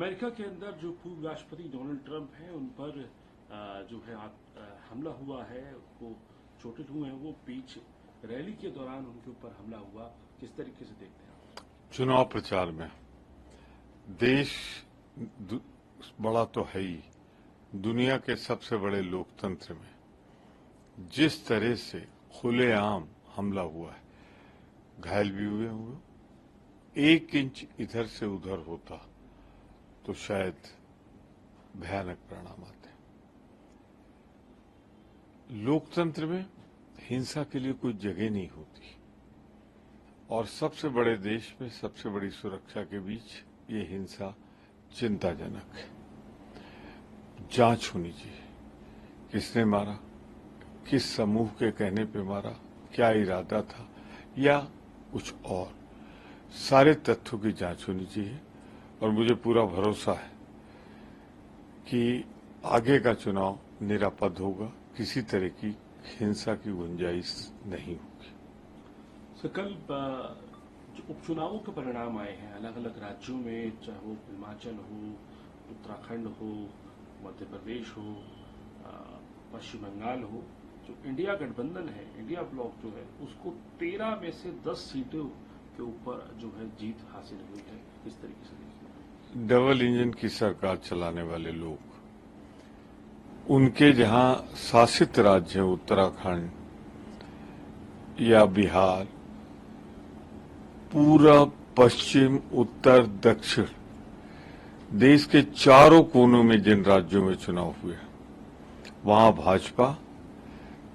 America के अंदर जो पूर्व राष्ट्रपति डोनाल्ड ट्रंप हैं उन पर जो है हमला हुआ है, वो चोटिल हुए हैं। वो बीच रैली के दौरान उनके ऊपर हमला हुआ, किस तरीके से देखते हैं? चुनाव प्रचार में देश बड़ा तो है ही, दुनिया के सबसे बड़े लोकतंत्र में जिस तरह से खुलेआम हमला हुआ है, घायल भी हुए होंगे। 1 इंच इधर से उधर होता तो शायद भयानक परिणाम आते। लोकतंत्र में हिंसा के लिए कोई जगह नहीं होती और सबसे बड़े देश में सबसे बड़ी सुरक्षा के बीच ये हिंसा चिंताजनक है। जांच होनी चाहिए, किसने मारा, किस समूह के कहने पे मारा, क्या इरादा था या कुछ और, सारे तथ्यों की जांच होनी चाहिए। और मुझे पूरा भरोसा है कि आगे का चुनाव निरापद होगा, किसी तरह की हिंसा की गुंजाइश नहीं होगी। सर, कल जो उपचुनावों के परिणाम आए हैं अलग अलग राज्यों में, चाहे वो हिमाचल हो, उत्तराखंड हो, मध्य प्रदेश हो, पश्चिम बंगाल हो, जो इंडिया गठबंधन है, इंडिया ब्लॉक जो है, उसको 13 में से 10 सीटों के ऊपर जो है जीत हासिल हुई है। किस तरीके से देखिए? डबल इंजन की सरकार चलाने वाले लोग, उनके जहां शासित राज्य है उत्तराखंड या बिहार, पूरब, पश्चिम, उत्तर, दक्षिण, देश के चारों कोनों में जिन राज्यों में चुनाव हुए, वहां भाजपा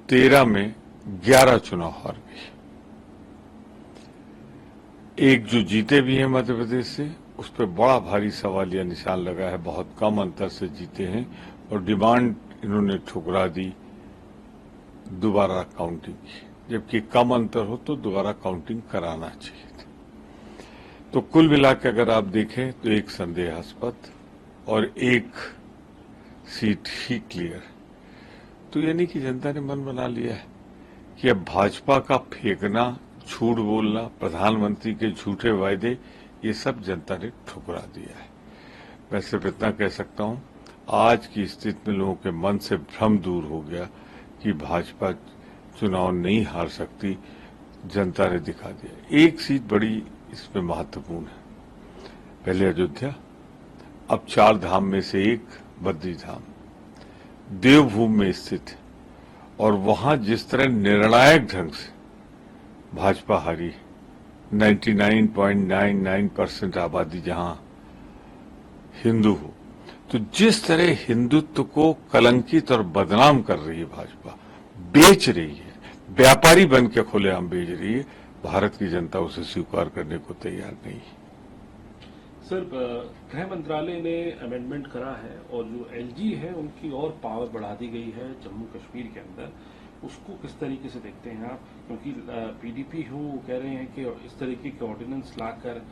13 में 11 चुनाव हार गई। एक जो जीते भी हैं मध्य प्रदेश से, उस पर बड़ा भारी सवालिया निशान लगा है। बहुत कम अंतर से जीते हैं और डिमांड इन्होंने ठुकरा दी दोबारा काउंटिंग की, जबकि कम अंतर हो तो दोबारा काउंटिंग कराना चाहिए था। तो कुल मिलाकर अगर आप देखें तो एक संदेहास्पद और एक सीट ही क्लियर। तो यानी कि जनता ने मन बना लिया है कि अब भाजपा का फेंकना, झूठ बोलना, प्रधानमंत्री के झूठे वायदे, ये सब जनता ने ठुकरा दिया है। मैं सिर्फ इतना कह सकता हूं, आज की स्थिति में लोगों के मन से भ्रम दूर हो गया कि भाजपा चुनाव नहीं हार सकती। जनता ने दिखा दिया। एक सीट बड़ी इसमें महत्वपूर्ण है, पहले अयोध्या, अब 4 धाम में से एक बद्री धाम देवभूमि में स्थित है और वहां जिस तरह निर्णायक ढंग से भाजपा हारी, 99.99% आबादी जहां हिंदू हो, तो जिस तरह हिंदुत्व को कलंकित और बदनाम कर रही है भाजपा, बेच रही है, व्यापारी बन के खुलेआम बेच रही है, भारत की जनता उसे स्वीकार करने को तैयार नहीं है। सर, गृह मंत्रालय ने अमेंडमेंट करा है और जो एलजी है उनकी और पावर बढ़ा दी गई है जम्मू कश्मीर के अंदर। उसको किस तरीके से देखते हैं आप? क्योंकि पीडीपी हो, वो कह रहे हैं कि इस तरीके के ऑर्डिनेंस लाकर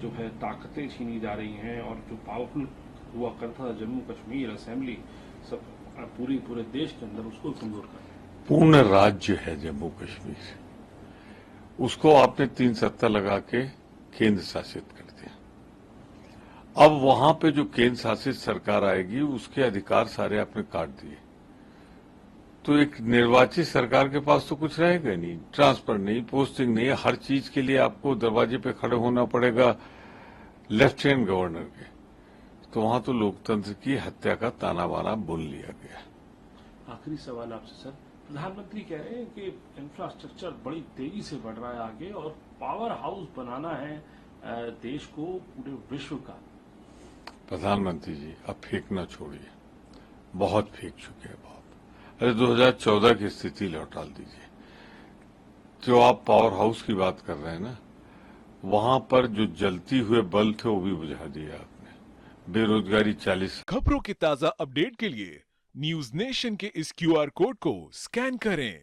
जो है ताकतें छीनी जा रही हैं और जो पावरफुल हुआ करता था जम्मू कश्मीर असेंबली सब पूरे देश के अंदर, उसको कमजोर कर रहे हैं। पूर्ण राज्य है जम्मू कश्मीर, उसको आपने 3 सत्ता लगा के केंद्र शासित कर दिया। अब वहां पे जो केंद्र शासित सरकार आएगी, उसके अधिकार सारे आपने काट दिए। तो एक निर्वाचित सरकार के पास तो कुछ रहेगा नहीं, ट्रांसफर नहीं, पोस्टिंग नहीं, हर चीज के लिए आपको दरवाजे पे खड़े होना पड़ेगा लेफ्टिनेंट गवर्नर के। तो वहां तो लोकतंत्र की हत्या का ताना बाना बुन लिया गया। आखिरी सवाल आपसे सर, प्रधानमंत्री कह रहे हैं कि इंफ्रास्ट्रक्चर बड़ी तेजी से बढ़ रहा है आगे और पावर हाउस बनाना है देश को पूरे विश्व का। प्रधानमंत्री जी, अब फेंकना छोड़िए, बहुत फेंक चुके हैं, बहुत। अरे 2014 की स्थिति लौटा दीजिए। जो आप पावर हाउस की बात कर रहे हैं ना, वहां पर जो जलती हुए बल्ब थे वो भी बुझा दिया आपने। बेरोजगारी 40। खबरों के ताजा अपडेट के लिए न्यूज नेशन के इस क्यूआर कोड को स्कैन करें